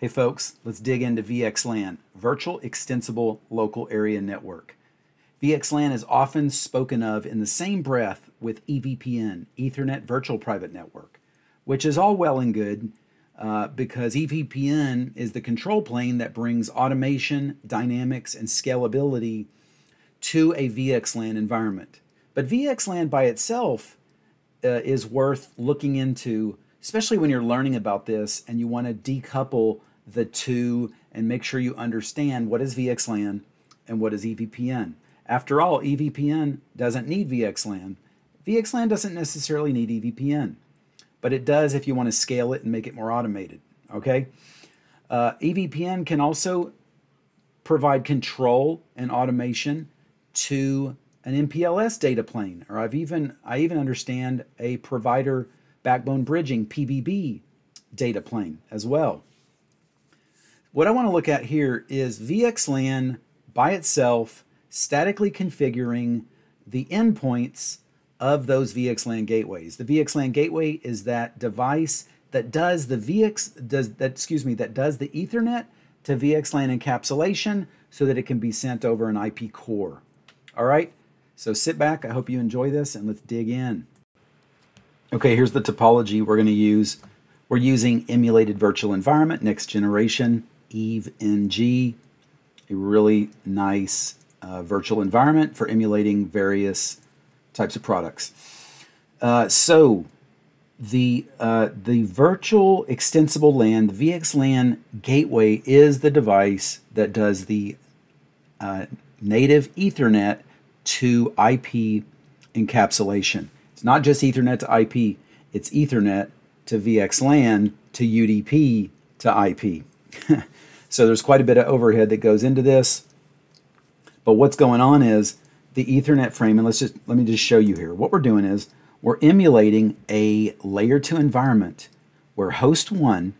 Hey folks, let's dig into VxLAN, Virtual Extensible Local Area Network. VxLAN is often spoken of in the same breath with EVPN, Ethernet Virtual Private Network, which is all well and good because EVPN is the control plane that brings automation, dynamics, and scalability to a VxLAN environment. But VxLAN by itself is worth looking into, especially when you're learning about this and you want to decouple the two and make sure you understand what is VxLAN and what is EVPN. After all, EVPN doesn't need VxLAN. VxLAN doesn't necessarily need EVPN, but it does if you want to scale it and make it more automated, okay? EVPN can also provide control and automation to an MPLS data plane, or I even understand a provider backbone bridging PBB data plane as well. What I want to look at here is VxLAN by itself statically configuring the endpoints of those VxLAN gateways. The VxLAN gateway is that device that does the Ethernet to VxLAN encapsulation so that it can be sent over an IP core. All right, so sit back. I hope you enjoy this, and let's dig in. Okay, here's the topology we're going to use. We're using emulated virtual environment, next generation, EVNG, a really nice virtual environment for emulating various types of products. So the virtual extensible LAN, the VxLAN gateway, is the device that does the native Ethernet to IP encapsulation. It's not just Ethernet to IP, it's Ethernet to VxLAN to UDP to IP. So there's quite a bit of overhead that goes into this. But what's going on is the Ethernet frame, and let me just show you here. What we're doing is we're emulating a layer 2 environment where host 1,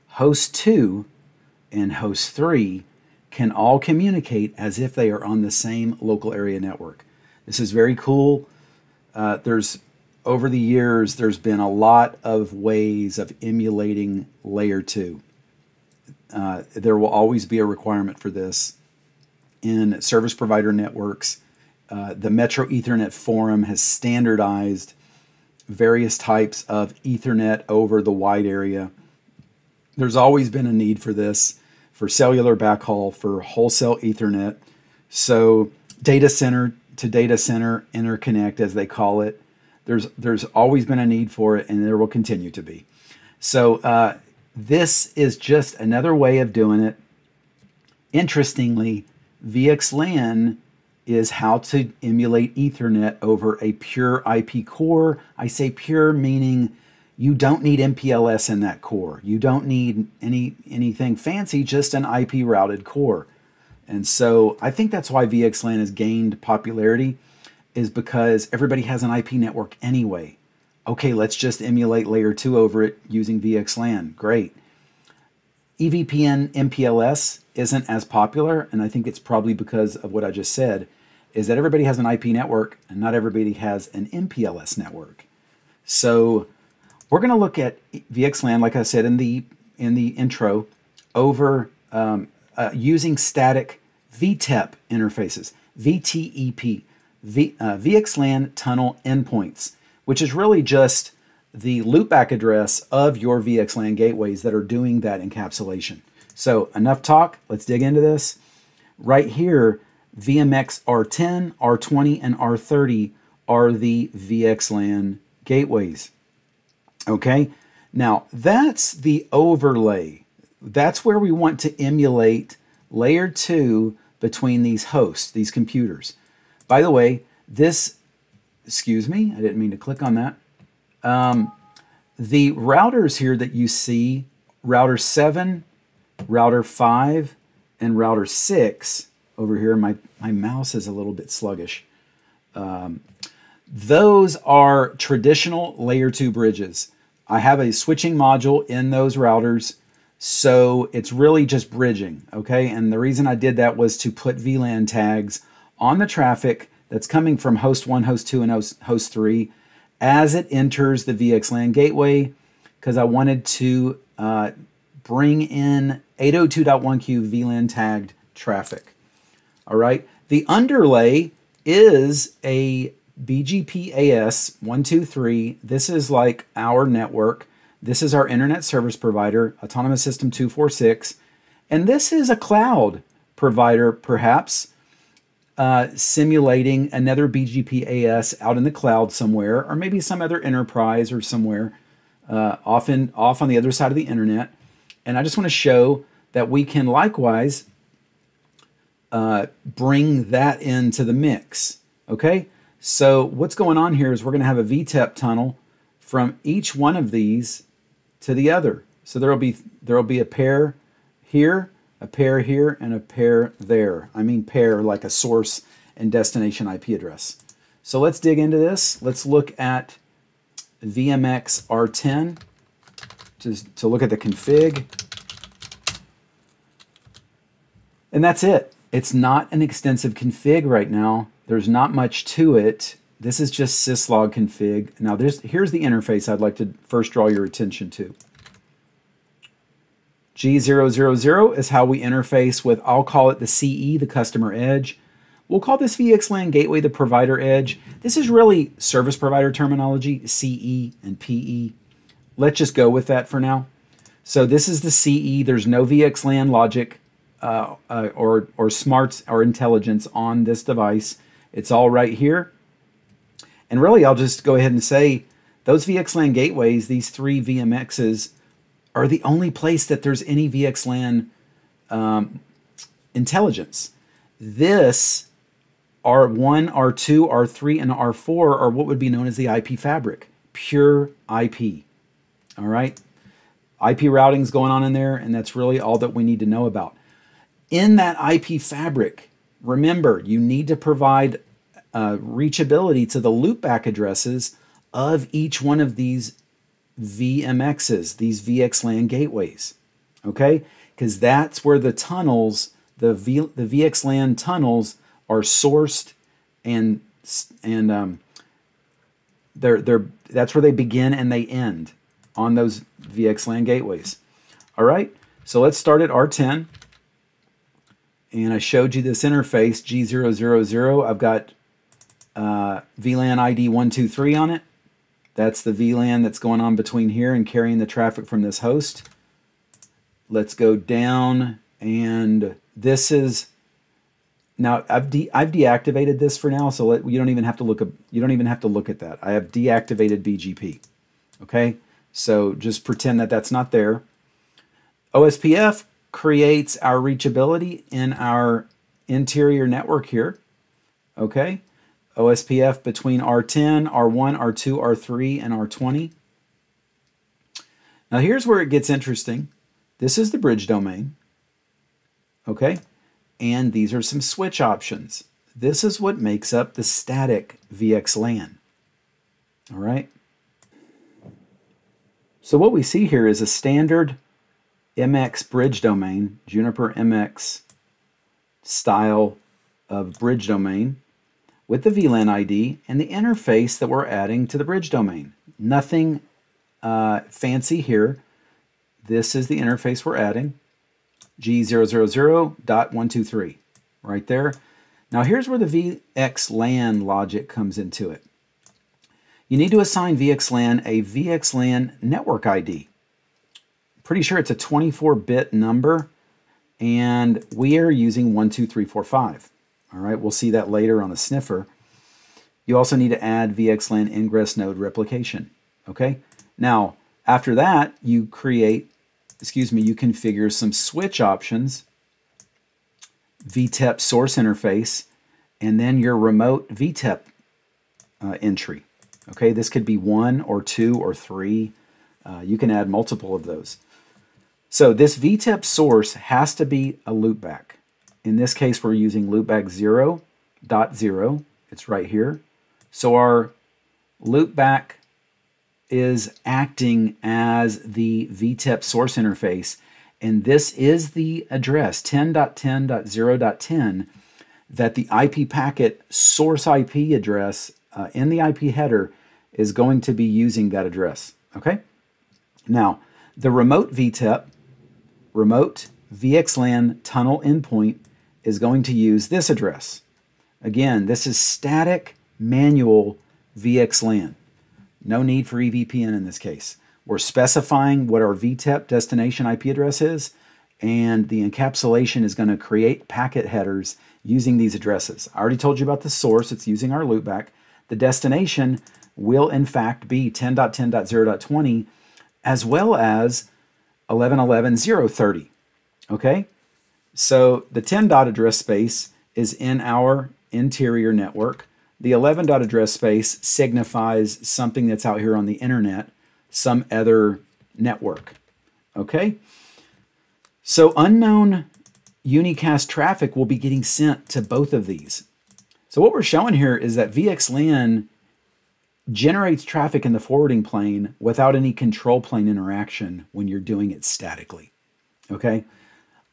host 2, and host 3 can all communicate as if they are on the same local area network. This is very cool. Over the years, there's been a lot of ways of emulating layer 2. There will always be a requirement for this in service provider networks. The Metro Ethernet Forum has standardized various types of Ethernet over the wide area. There's always been a need for this, for cellular backhaul, for wholesale Ethernet. So data center to data center interconnect, as they call it, there's always been a need for it, and there will continue to be. So this is just another way of doing it. Interestingly, VxLAN is how to emulate Ethernet over a pure IP core. I say pure meaning you don't need MPLS in that core. You don't need anything fancy, just an IP routed core. And so I think that's why VxLAN has gained popularity, is because everybody has an IP network anyway. Okay, let's just emulate layer 2 over it using VxLAN. Great. EVPN MPLS isn't as popular, and I think it's probably because of what I just said, is that everybody has an IP network and not everybody has an MPLS network. So we're going to look at VxLAN, like I said in the intro, over using static Vtep interfaces, VTEP, VxLAN tunnel endpoints, which is really just the loopback address of your VxLAN gateways that are doing that encapsulation. So enough talk, let's dig into this. Right here, VMX R10, R20, and R30 are the VxLAN gateways. Okay, now that's the overlay. That's where we want to emulate layer 2 between these hosts, these computers. By the way, excuse me, I didn't mean to click on that. The routers here that you see, router 7, router 5, and router 6, over here, my mouse is a little bit sluggish. Those are traditional layer 2 bridges. I have a switching module in those routers, so it's really just bridging, okay? And the reason I did that was to put VLAN tags on the traffic that's coming from host 1, host 2, and host 3 as it enters the VxLAN gateway, because I wanted to bring in 802.1q VLAN tagged traffic. All right. The underlay is a BGP AS 123. This is like our network. This is our internet service provider, Autonomous System 246. And this is a cloud provider, perhaps, simulating another BGP AS out in the cloud somewhere, or maybe some other enterprise or somewhere, often off on the other side of the internet. And I just want to show that we can likewise bring that into the mix. Okay, so what's going on here is we're going to have a Vtep tunnel from each one of these to the other. So there'll be a pair here, a pair here, and a pair there. I mean pair like a source and destination IP address. So let's dig into this. Let's look at VMX R10 to look at the config. And that's it. It's not an extensive config right now. There's not much to it. This is just syslog config. Now here's the interface I'd like to first draw your attention to. G000 is how we interface with, I'll call it the CE, the customer edge. We'll call this Vxlan Gateway the provider edge. This is really service provider terminology, CE and PE. Let's just go with that for now. So this is the CE. There's no VXLAN logic or smarts or intelligence on this device. It's all right here. And really, I'll just go ahead and say those VXLAN gateways, these three VMXs, are the only place that there's any VXLAN intelligence. This R1, R2, R3, and R4 are what would be known as the IP fabric, pure IP. All right? IP routing is going on in there, and that's really all that we need to know about. In that IP fabric, remember, you need to provide reachability to the loopback addresses of each one of these VMXs, these VXLAN gateways, okay? Because that's where the tunnels, the VXLAN tunnels are sourced, and that's where they begin and they end on those VXLAN gateways. All right, so let's start at R10. And I showed you this interface, G000. I've got VLAN ID 123 on it. That's the VLAN that's going on between here and carrying the traffic from this host. Let's go down, and this is, now I've deactivated this for now, so you don't even have to look at that. I have deactivated BGP. Okay, so just pretend that that's not there. OSPF creates our reachability in our interior network here. Okay, OSPF between R10, R1, R2, R3, and R20. Now here's where it gets interesting. This is the bridge domain. Okay, and these are some switch options. This is what makes up the static VXLAN. All right. So what we see here is a standard MX bridge domain, Juniper MX style of bridge domain with the VLAN ID and the interface that we're adding to the bridge domain. Nothing fancy here. This is the interface we're adding, G000.123, right there. Now here's where the VXLAN logic comes into it. You need to assign VXLAN a VXLAN network ID. Pretty sure it's a 24-bit number, and we are using 12345. All right, we'll see that later on the sniffer. You also need to add VXLAN ingress node replication. Okay, now after that, you configure some switch options, Vtep source interface, and then your remote Vtep entry. Okay, this could be 1 or 2 or 3. You can add multiple of those. So this Vtep source has to be a loopback. In this case, we're using loopback 0.0. It's right here. So our loopback is acting as the Vtep source interface, and this is the address 10.10.0.10 that the IP packet source IP address in the IP header is going to be using that address. Okay. Now the remote Vtep remote VxLAN tunnel endpoint is going to use this address. Again, this is static manual VxLAN. No need for EVPN in this case. We're specifying what our Vtep destination IP address is, and the encapsulation is going to create packet headers using these addresses. I already told you about the source. It's using our loopback. The destination will in fact be 10.10.0.20 as well as 11.11.0.30. Okay? So the 10 dot address space is in our interior network. The 11 dot address space signifies something that's out here on the internet, some other network. Okay? So unknown unicast traffic will be getting sent to both of these. So what we're showing here is that VxLAN generates traffic in the forwarding plane without any control plane interaction when you're doing it statically. Okay?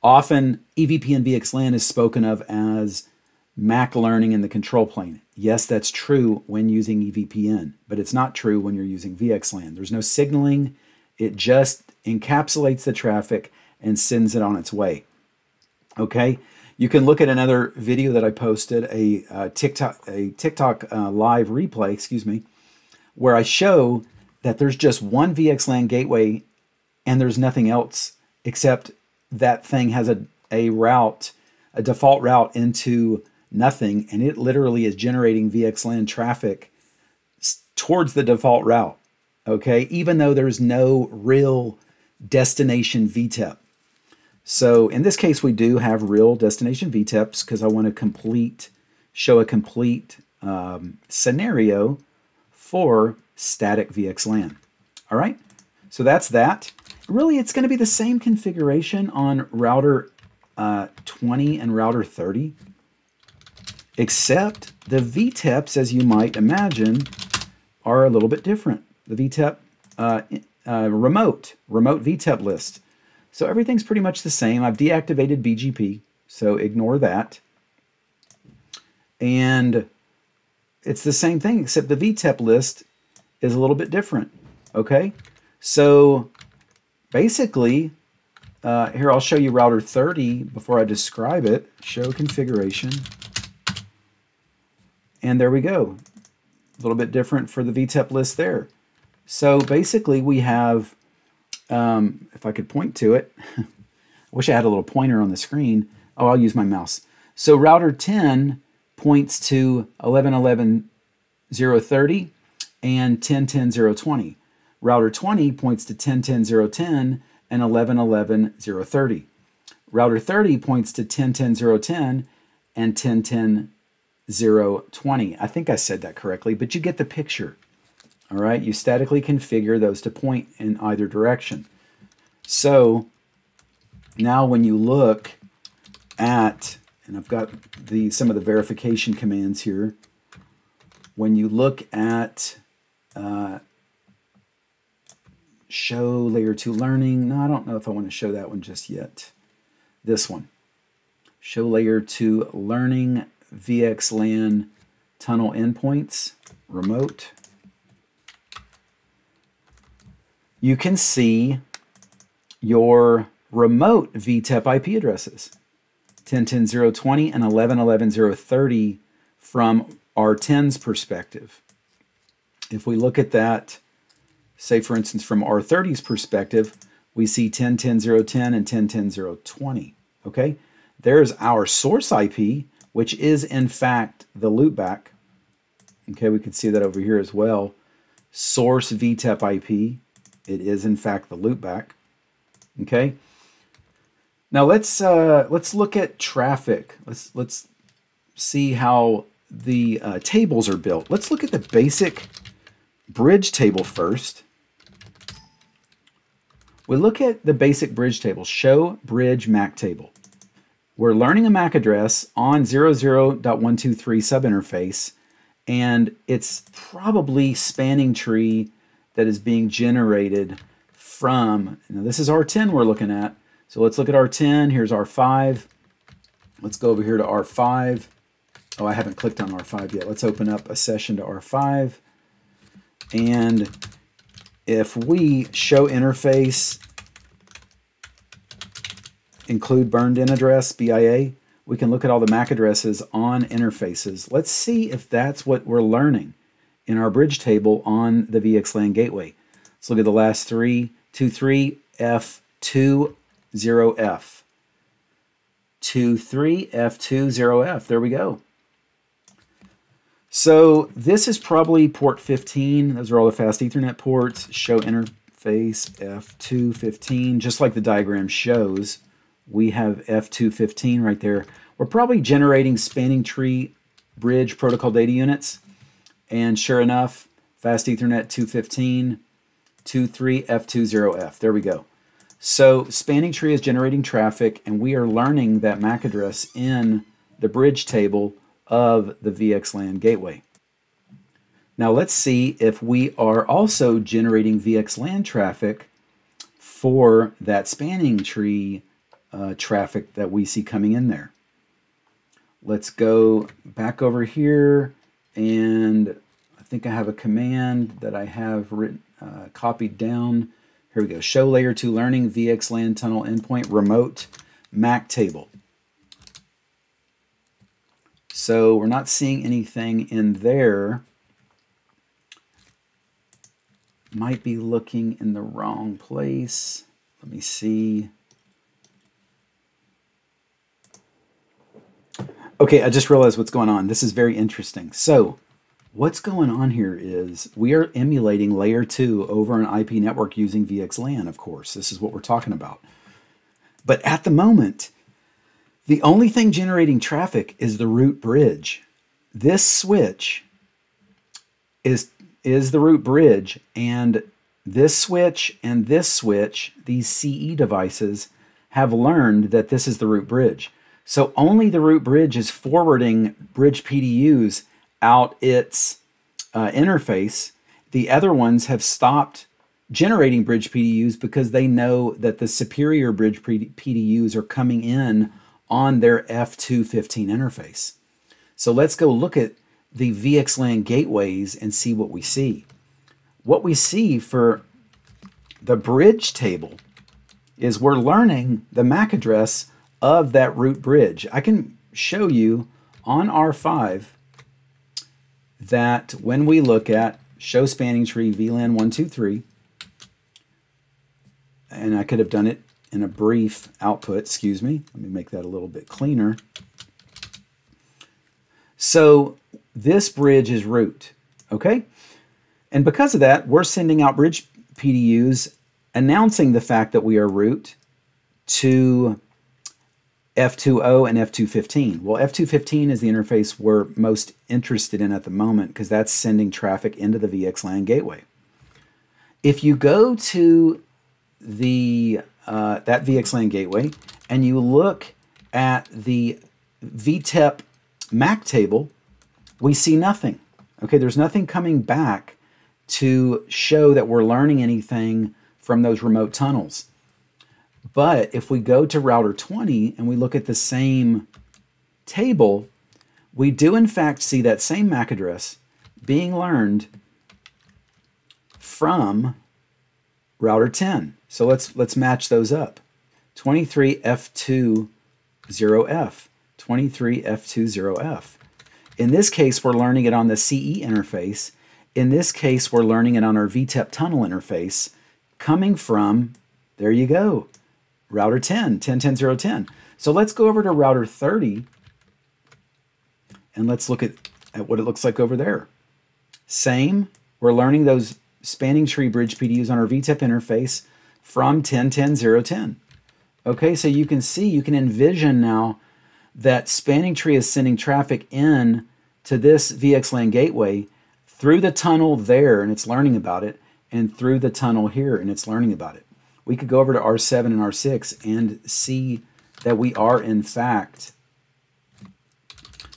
Often EVPN VxLAN is spoken of as MAC learning in the control plane. Yes, that's true when using EVPN, but it's not true when you're using VxLAN. There's no signaling. It just encapsulates the traffic and sends it on its way. Okay, you can look at another video that I posted, a TikTok live replay, excuse me, where I show that there's just one VXLAN gateway and there's nothing else except that thing has a route, a default route into nothing, and it literally is generating VXLAN traffic towards the default route. Okay, even though there's no real destination VTEP. So in this case, we do have real destination VTEPs because I want to show a complete scenario for static VXLAN. All right, so that's that. Really, it's going to be the same configuration on router 20 and router 30, except the VTEPs, as you might imagine, are a little bit different. The VTEP remote VTEP list. So everything's pretty much the same. I've deactivated BGP, so ignore that. And it's the same thing, except the VTEP list is a little bit different. Okay, so basically, here I'll show you router 30 before I describe it. Show configuration. And there we go. A little bit different for the VTEP list there. So basically we have, if I could point to it, I wish I had a little pointer on the screen. Oh, I'll use my mouse. So router 10 points to 11.11.0.30 and 10.10.0.20. Router 20 points to 10.10.0.10 and 11.11.0.30. Router 30 points to 10.10.0.10 and 10.10.0.20. I think I said that correctly, but you get the picture. All right, you statically configure those to point in either direction. So now when you look at, and I've got some of the verification commands here. When you look at show layer 2 learning, no, I don't know if I want to show that one just yet. This one, show layer 2 learning VXLAN tunnel endpoints, remote. You can see your remote VTEP IP addresses, 10.10.0.20 and 11.11.0.30 from R10's perspective. If we look at that, say for instance from R30's perspective, we see 10.10.0.10 and 10.10.0.20. Okay, there's our source IP, which is in fact the loopback. Okay, we can see that over here as well. Source VTEP IP. It is in fact the loopback. Okay. Now let's look at traffic. Let's see how the tables are built. Let's look at the basic bridge table first. We look at the basic bridge table. Show bridge MAC table. We're learning a MAC address on 00.123 subinterface, and it's probably spanning tree that is being generated from, now this is R10 we're looking at. So let's look at R10. Here's R5. Let's go over here to R5. Oh, I haven't clicked on R5 yet. Let's open up a session to R5. And if we show interface include burned in address, BIA. We can look at all the MAC addresses on interfaces. Let's see if that's what we're learning in our bridge table on the Vxlan Gateway. Let's look at the last three, 23F20F. 23F20F. There we go. So this is probably port 15. Those are all the fast Ethernet ports. Show interface F215. Just like the diagram shows, we have F215 right there. We're probably generating spanning tree bridge protocol data units. And sure enough, fast Ethernet 215, 23F20F. There we go. So spanning tree is generating traffic, and we are learning that MAC address in the bridge table of the Vxlan Gateway. Now let's see if we are also generating Vxlan traffic for that spanning tree traffic that we see coming in there. Let's go back over here, and I think I have a command that I have written, copied down. Here we go. Show layer 2 learning Vxlan tunnel endpoint remote MAC table. So we're not seeing anything in there. Might be looking in the wrong place. Let me see. Okay, I just realized what's going on. This is very interesting. So what's going on here is we are emulating layer 2 over an IP network using Vxlan, of course. This is what we're talking about. But at the moment, the only thing generating traffic is the root bridge. This switch is the root bridge, and this switch and this switch, these CE devices, have learned that this is the root bridge. So only the root bridge is forwarding bridge PDUs out its interface. The other ones have stopped generating bridge PDUs because they know that the superior bridge PDUs are coming in on their F215 interface. So let's go look at the Vxlan gateways and see what we see. What we see for the bridge table is we're learning the MAC address of that root bridge. I can show you on R5 that when we look at show spanning tree VLAN 123, and I could have done it in a brief output, excuse me. Let me make that a little bit cleaner. So this bridge is root, okay? And because of that, we're sending out bridge PDUs announcing the fact that we are root to F20 and F215. Well, F215 is the interface we're most interested in at the moment because that's sending traffic into the Vxlan gateway. If you go to the that Vxlan gateway and you look at the Vtep MAC table, we see nothing. Okay, there's nothing coming back to show that we're learning anything from those remote tunnels. But if we go to router 20 and we look at the same table, we do in fact see that same MAC address being learned from router 10. So let's match those up. 23F20F, 23F20F. In this case, we're learning it on the CE interface. In this case, we're learning it on our Vtep Tunnel interface coming from, there you go, router 10, 10.10.0.10. So let's go over to router 30 and let's look at what it looks like over there. Same, we're learning those spanning tree bridge PDUs on our Vtep interface from 10.10.0.10. Okay, so you can see, you can envision now that spanning tree is sending traffic in to this Vxlan gateway through the tunnel there, and it's learning about it, and through the tunnel here, and it's learning about it. We could go over to R7 and R6 and see that we are, in fact,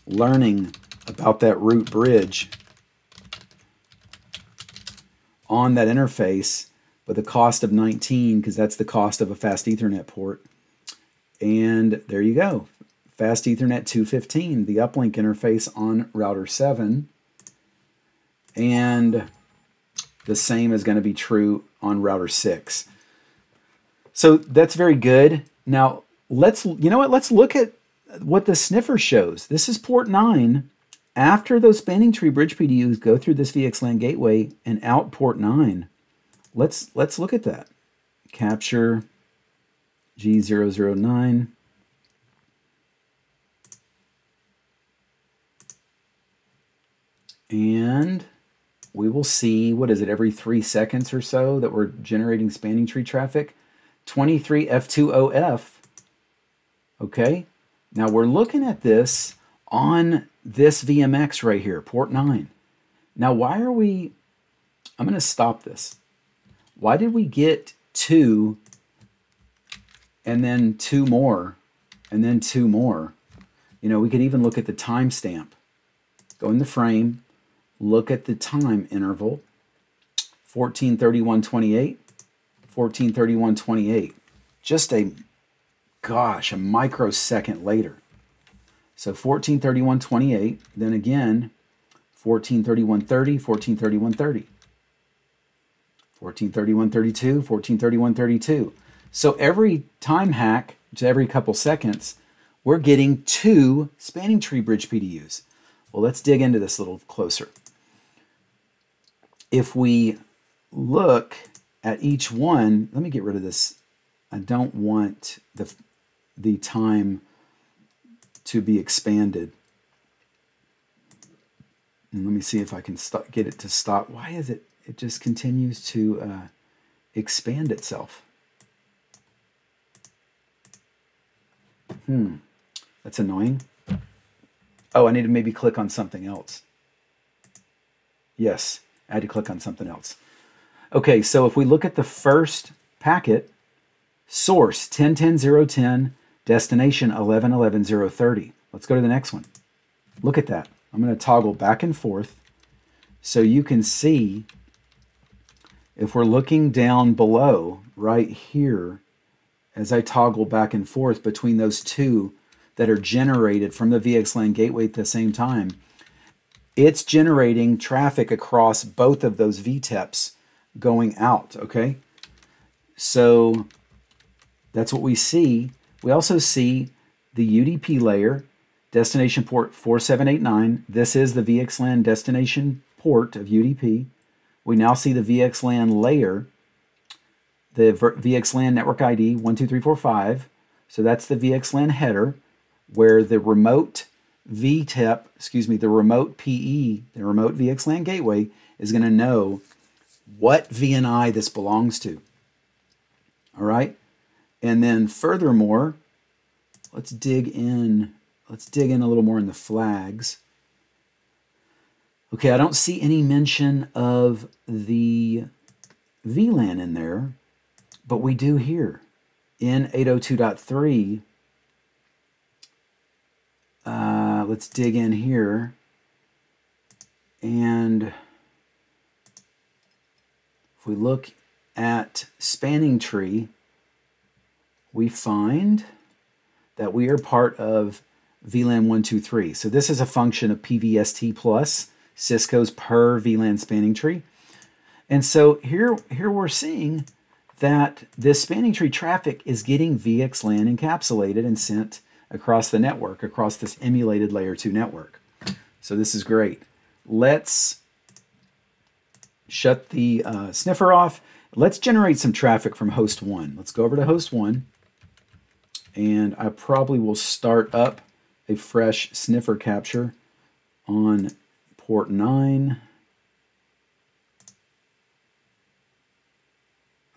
learning about that root bridge on that interface with a cost of 19, because that's the cost of a fast Ethernet port. And there you go. Fast Ethernet 215, the uplink interface on router 7. And the same is going to be true on router 6. So that's very good. Now, Let's, you know what? Let's look at what the sniffer shows. This is port 9. After those spanning tree bridge PDUs go through this VXLAN gateway and out port 9, let's look at that. Capture G009. And we will see, what is it, every 3 seconds or so that we're generating spanning tree traffic. 23 F2OF. Okay, now we're looking at this on this VMX right here, port 9. Now why are we, I'm going to stop this. Why did we get 2 and then 2 more and then 2 more? You know, we could even look at the timestamp. Go in the frame, look at the time interval, 14:31:28, 14:31:28. Just a microsecond later. So 14:31:28, then again 14:31:30, 14:31:30, 14:31:32, 14:31:32. So every time hack, which is every couple seconds, we're getting 2 spanning tree bridge PDUs. Well, let's dig into this a little closer. If we look at each one, let me get rid of this. I don't want the time to be expanded. And let me see if I can get it to stop. Why is it? It just continues to expand itself. That's annoying. Oh, I need to maybe click on something else. Yes, I had to click on something else. Okay, so if we look at the first packet, source 10.10.0.10, destination 11.11.0.30. Let's go to the next one. Look at that. I'm going to toggle back and forth so you can see, if we're looking down below right here, as I toggle back and forth between those 2 that are generated from the VXLAN gateway at the same time, it's generating traffic across both of those VTEPs going out, okay? So that's what we see. We also see the UDP layer, destination port 4789. This is the VXLAN destination port of UDP. We now see the VXLAN layer, the VXLAN network ID 12345. So that's the VXLAN header, where the remote VTEP, the remote PE, the remote VXLAN gateway, is going to know what VNI this belongs to. All right? And then furthermore, let's dig in a little more in the flags. Okay, I don't see any mention of the VLAN in there, but we do here. In 802.3, let's dig in here, and if we look at spanning tree, we find that we are part of VLAN 123. So this is a function of PVST plus, Cisco's per VLAN spanning tree. And so here we're seeing that this spanning tree traffic is getting VXLAN encapsulated and sent across the network, across this emulated layer 2 network. So this is great. Let's shut the sniffer off. Let's generate some traffic from host 1. Let's go over to host 1, and I probably will start up a fresh sniffer capture on port 9.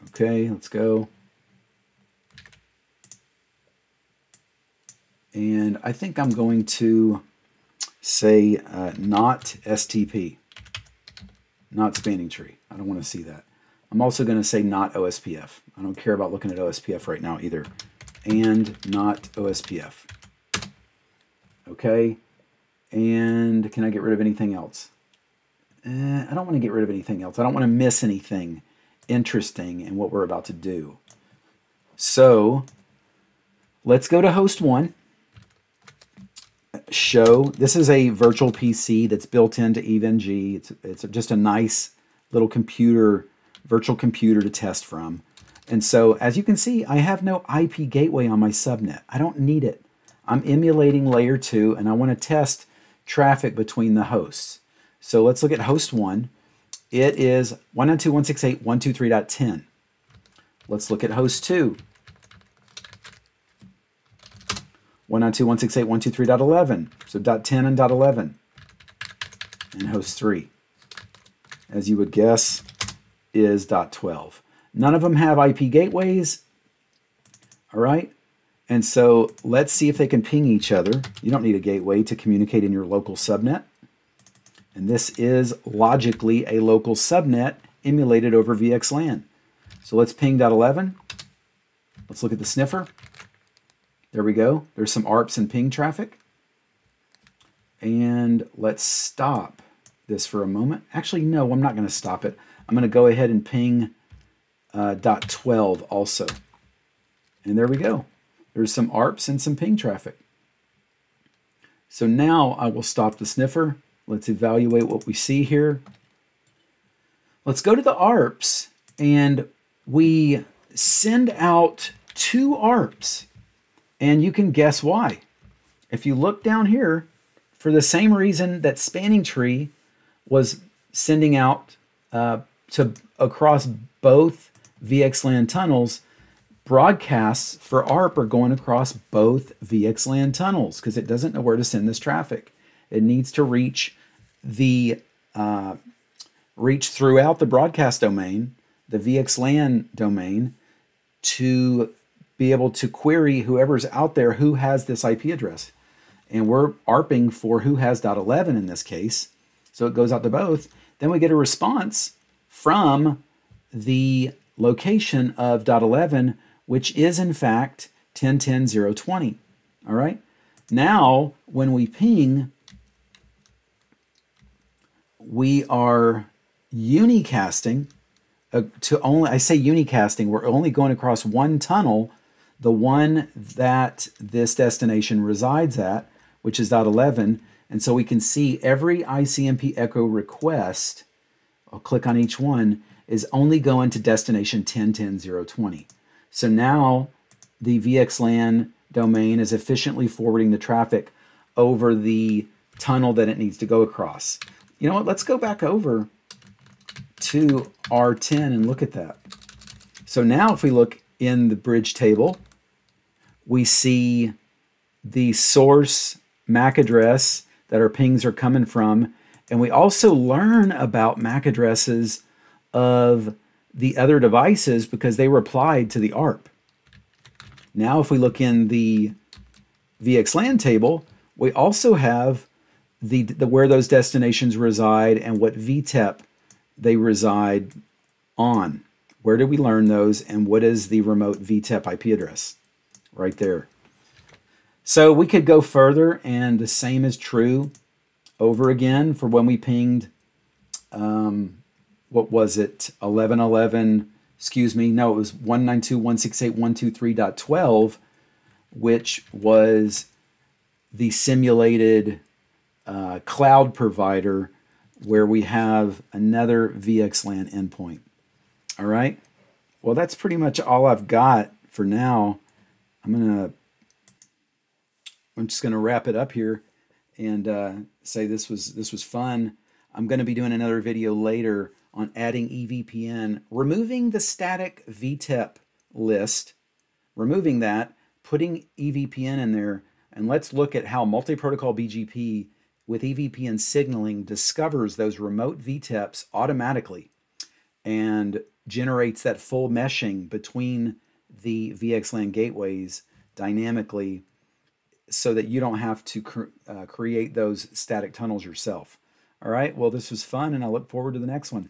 Okay, let's go. And I think I'm going to say not STP, not spanning tree. I don't want to see that. I'm also going to say not OSPF. I don't care about looking at OSPF right now either. And not OSPF. Okay. And can I get rid of anything else? I don't want to get rid of anything else. I don't want to miss anything interesting in what we're about to do. So let's go to host 1. Show, this is a virtual PC that's built into EVNG. It's just a nice little computer, virtual computer to test from. And so, as you can see, I have no IP gateway on my subnet. I don't need it. I'm emulating layer 2, and I want to test traffic between the hosts. So let's look at host 1. It is 192.168.123.10. Let's look at host 2. 192.168.123.11. So .10 and .11. And host 3, as you would guess, is .12. None of them have IP gateways. All right. And so let's see if they can ping each other. You don't need a gateway to communicate in your local subnet. And this is logically a local subnet emulated over VxLAN. So let's ping .11. Let's look at the sniffer. There we go. There's some ARPs and ping traffic. And let's stop this for a moment. Actually, no, I'm not going to stop it. I'm going to go ahead and ping .12 also. And there we go. There's some ARPs and some ping traffic. So now I will stop the sniffer. Let's evaluate what we see here. Let's go to the ARPs, and we send out 2 ARPs. And you can guess why. If you look down here, for the same reason that Spanning Tree was sending out across both VXLAN tunnels, broadcasts for ARP are going across both VXLAN tunnels because it doesn't know where to send this traffic. It needs to reach throughout the broadcast domain, the VXLAN domain, to be able to query whoever's out there who has this IP address. And we're ARPing for who has .11 in this case. So it goes out to both. Then we get a response from the location of .11, which is in fact 10.10.0.20. All right. Now, when we ping, we are unicasting to only, I say unicasting, we're only going across one tunnel, the one that this destination resides at, which is .11. And so we can see every ICMP echo request, I'll click on each one, is only going to destination 10.10.0.20. So now the VXLAN domain is efficiently forwarding the traffic over the tunnel that it needs to go across. You know what? Let's go back over to R10 and look at that. So now if we look in the bridge table, we see the source MAC address that our pings are coming from. And we also learn about MAC addresses of the other devices because they replied to the ARP. Now, if we look in the VXLAN table, we also have the where those destinations reside and what VTEP they reside on. Where did we learn those, and what is the remote VTEP IP address? Right there. So we could go further, and the same is true over again for when we pinged, what was it, 11.11, excuse me, no, it was 192.168.123.12, which was the simulated cloud provider where we have another VXLAN endpoint. All right. Well, that's pretty much all I've got for now. I'm just gonna wrap it up here and say this was fun. I'm going to be doing another video later on adding EVPN, removing the static VTEP list, removing that, putting EVPN in there, and let's look at how multi-protocol BGP with EVPN signaling discovers those remote VTEPs automatically and generates that full meshing between the VXLAN gateways dynamically so that you don't have to create those static tunnels yourself. All right, well, this was fun, and I look forward to the next one.